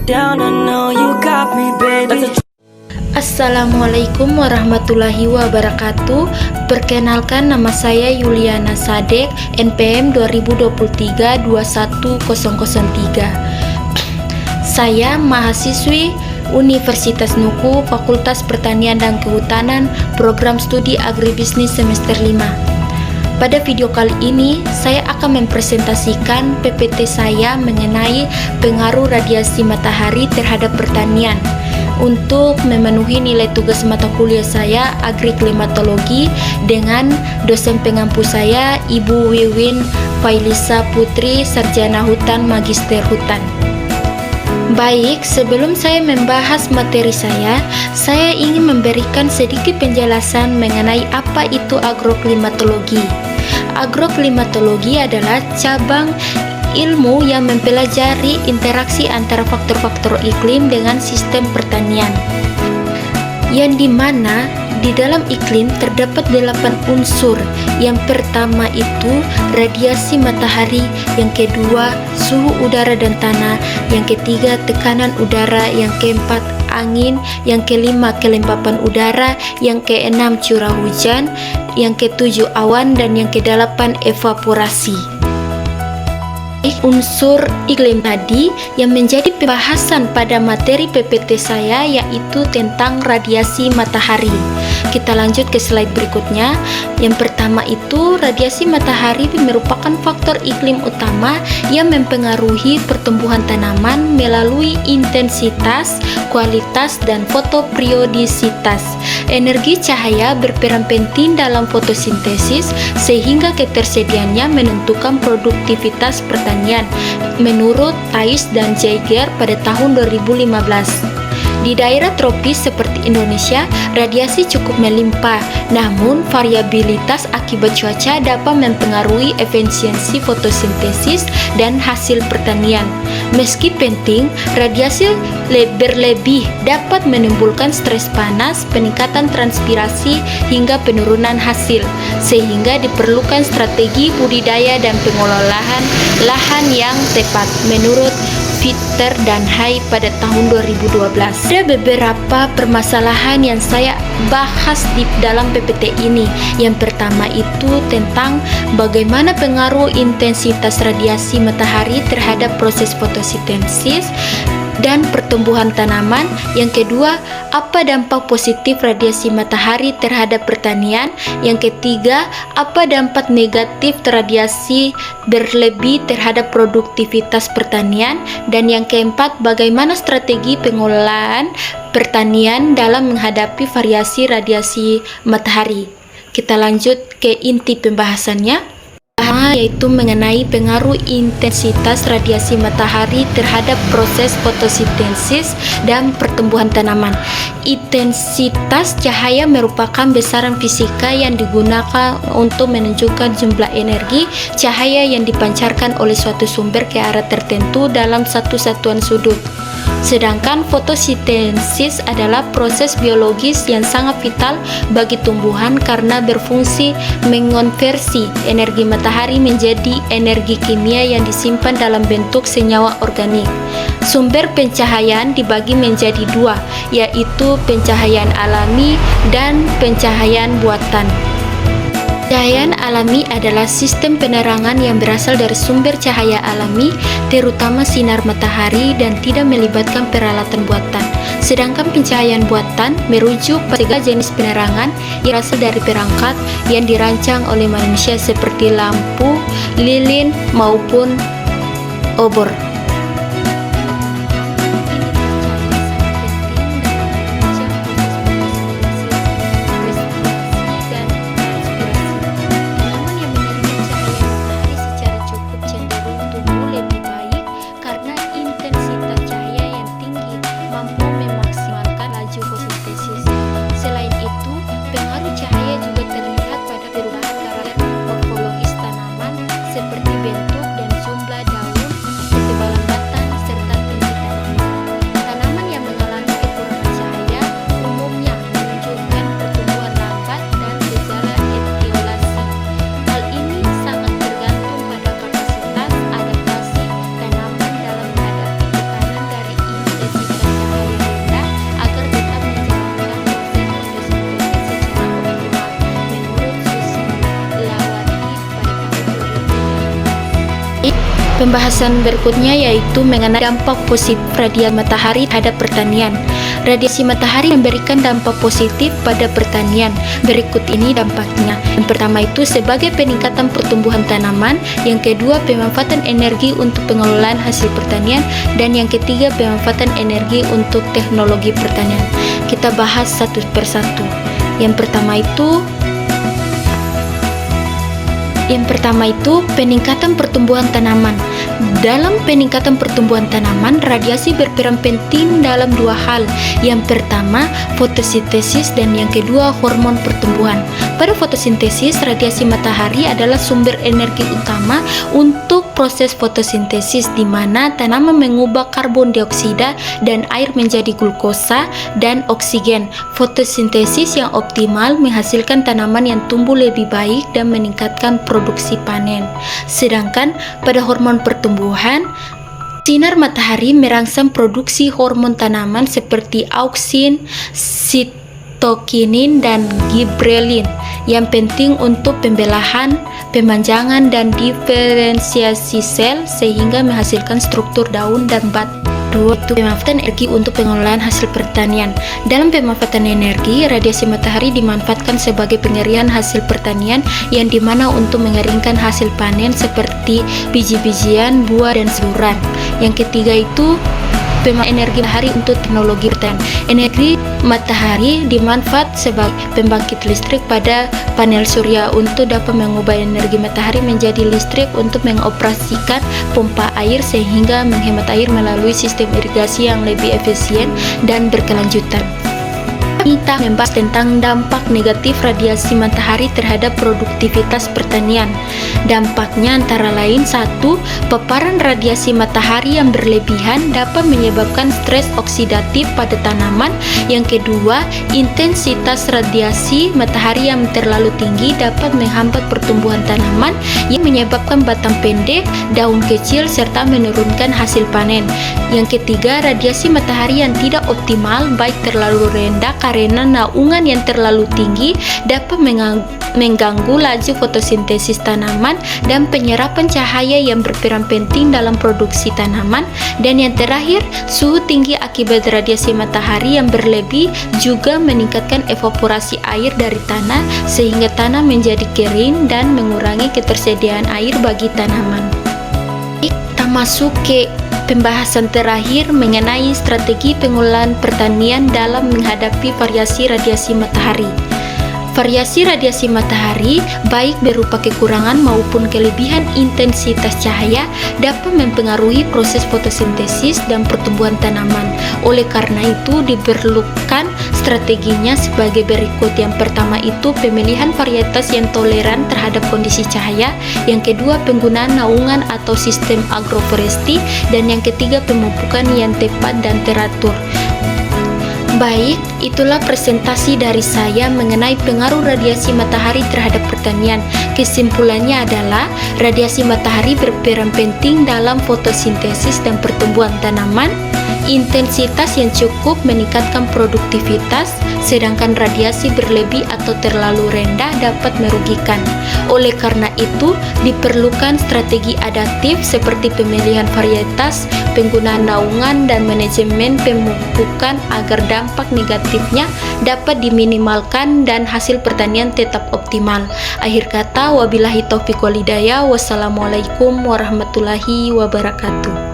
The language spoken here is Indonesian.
down, I know you got me, baby. Assalamualaikum warahmatullahi wabarakatuh. Perkenalkan, nama saya Yuliana Sadek, NPM 2023 21003. Saya mahasiswi Universitas NUKU, Fakultas Pertanian dan Kehutanan, Program Studi Agribisnis semester 5. Pada video kali ini, saya akan mempresentasikan PPT saya mengenai pengaruh radiasi matahari terhadap pertanian. Untuk memenuhi nilai tugas mata kuliah saya, Agriklimatologi, dengan dosen pengampu saya, Ibu Wiwin Failisa Putri, Sarjana Hutan, Magister Hutan. Baik, sebelum saya membahas materi saya ingin memberikan sedikit penjelasan mengenai apa itu agroklimatologi. Agroklimatologi adalah cabang ilmu yang mempelajari interaksi antara faktor-faktor iklim dengan sistem pertanian, yang dimana di dalam iklim terdapat 8 unsur. Yang pertama itu radiasi matahari, yang kedua suhu udara dan tanah, yang ketiga tekanan udara, yang keempat angin, yang kelima kelembapan udara, yang keenam curah hujan, yang ketujuh awan, dan yang kedelapan evaporasi. Unsur iklim tadi yang menjadi pembahasan pada materi PPT saya yaitu tentang radiasi matahari. Kita lanjut ke slide berikutnya. Yang pertama itu radiasi matahari merupakan faktor iklim utama yang mempengaruhi pertumbuhan tanaman melalui intensitas, kualitas, dan fotoperiodisitas. Energi cahaya berperan penting dalam fotosintesis sehingga ketersediaannya menentukan produktivitas pertanian, menurut Thais dan Jaeger pada tahun 2015. Di daerah tropis seperti Indonesia, radiasi cukup melimpah, namun variabilitas akibat cuaca dapat mempengaruhi efisiensi fotosintesis dan hasil pertanian. Meski penting, radiasi berlebih dapat menimbulkan stres panas, peningkatan transpirasi, hingga penurunan hasil, sehingga diperlukan strategi budidaya dan pengelolaan lahan yang tepat, menurut Fitter dan Hai pada tahun 2012. Ada beberapa permasalahan yang saya bahas di dalam PPT ini. Yang pertama itu tentang bagaimana pengaruh intensitas radiasi matahari terhadap proses fotosintesis dan pertumbuhan tanaman. Yang kedua, apa dampak positif radiasi matahari terhadap pertanian. Yang ketiga, apa dampak negatif radiasi berlebih terhadap produktivitas pertanian. Dan yang keempat, bagaimana strategi pengelolaan pertanian dalam menghadapi variasi radiasi matahari. Kita lanjut ke inti pembahasannya, yaitu mengenai pengaruh intensitas radiasi matahari terhadap proses fotosintesis dan pertumbuhan tanaman. Intensitas cahaya merupakan besaran fisika yang digunakan untuk menunjukkan jumlah energi cahaya yang dipancarkan oleh suatu sumber ke arah tertentu dalam satu satuan sudut. Sedangkan fotosintesis adalah proses biologis yang sangat vital bagi tumbuhan karena berfungsi mengonversi energi matahari menjadi energi kimia yang disimpan dalam bentuk senyawa organik. Sumber pencahayaan dibagi menjadi dua, yaitu pencahayaan alami dan pencahayaan buatan. Pencahayaan alami adalah sistem penerangan yang berasal dari sumber cahaya alami, terutama sinar matahari, dan tidak melibatkan peralatan buatan. Sedangkan pencahayaan buatan merujuk pada jenis penerangan yang berasal dari perangkat yang dirancang oleh manusia seperti lampu, lilin, maupun obor. Seperti bentuk dan jumlah daun, Pembahasan berikutnya yaitu mengenai dampak positif radiasi matahari terhadap pertanian. Radiasi matahari memberikan dampak positif pada pertanian. Berikut ini dampaknya. Yang pertama itu sebagai peningkatan pertumbuhan tanaman, yang kedua pemanfaatan energi untuk pengelolaan hasil pertanian, dan yang ketiga pemanfaatan energi untuk teknologi pertanian. Kita bahas satu persatu. Yang pertama itu peningkatan pertumbuhan tanaman. Dalam peningkatan pertumbuhan tanaman, radiasi berperan penting dalam dua hal. Yang pertama, fotosintesis, dan yang kedua, hormon pertumbuhan. Pada fotosintesis, radiasi matahari adalah sumber energi utama untuk proses fotosintesis, di mana tanaman mengubah karbon dioksida dan air menjadi glukosa dan oksigen. Fotosintesis yang optimal menghasilkan tanaman yang tumbuh lebih baik dan meningkatkan produksi panen. Sedangkan pada hormon pertumbuhan, sinar matahari merangsang produksi hormon tanaman seperti auksin, sitokinin, dan gibrelin yang penting untuk pembelahan, pemanjangan, dan diferensiasi sel sehingga menghasilkan struktur daun dan bat. Dua, itu pemanfaatan energi untuk pengelolaan hasil pertanian. Dalam pemanfaatan energi, radiasi matahari dimanfaatkan sebagai pengeringan hasil pertanian, yang dimana untuk mengeringkan hasil panen seperti biji-bijian, buah, dan sayuran. Yang ketiga itu pemanfaatan energi matahari untuk teknologi pertanian. Energi matahari dimanfaat sebagai pembangkit listrik pada panel surya untuk dapat mengubah energi matahari menjadi listrik untuk mengoperasikan pompa air sehingga menghemat air melalui sistem irigasi yang lebih efisien dan berkelanjutan. Kita membahas tentang dampak negatif radiasi matahari terhadap produktivitas pertanian. Dampaknya antara lain: 1. Paparan radiasi matahari yang berlebihan dapat menyebabkan stres oksidatif pada tanaman. Yang kedua, intensitas radiasi matahari yang terlalu tinggi dapat menghambat pertumbuhan tanaman yang menyebabkan batang pendek, daun kecil, serta menurunkan hasil panen. Yang ketiga, radiasi matahari yang tidak optimal, baik terlalu rendah karena naungan yang terlalu tinggi dapat mengganggu laju fotosintesis tanaman dan penyerapan cahaya yang berperan penting dalam produksi tanaman. Dan yang terakhir, suhu tinggi akibat radiasi matahari yang berlebih juga meningkatkan evaporasi air dari tanah sehingga tanah menjadi kering dan mengurangi ketersediaan air bagi tanaman. Kita masuk ke pembahasan terakhir mengenai strategi pengelolaan pertanian dalam menghadapi variasi radiasi matahari. Variasi radiasi matahari, baik berupa kekurangan maupun kelebihan intensitas cahaya, dapat mempengaruhi proses fotosintesis dan pertumbuhan tanaman. Oleh karena itu, diperlukan strateginya sebagai berikut. Yang pertama itu pemilihan varietas yang toleran terhadap kondisi cahaya. Yang kedua, penggunaan naungan atau sistem agroforestry. Dan yang ketiga, pemupukan yang tepat dan teratur. Baik, itulah presentasi dari saya mengenai pengaruh radiasi matahari terhadap pertanian. Kesimpulannya adalah radiasi matahari berperan penting dalam fotosintesis dan pertumbuhan tanaman. Intensitas yang cukup meningkatkan produktivitas, sedangkan radiasi berlebih atau terlalu rendah dapat merugikan. Oleh karena itu, diperlukan strategi adaptif seperti pemilihan varietas, penggunaan naungan, dan manajemen pemupukan agar dampak negatifnya dapat diminimalkan dan hasil pertanian tetap optimal. Akhir kata, wabillahi taufiq wal hidayah. Wassalamualaikum warahmatullahi wabarakatuh.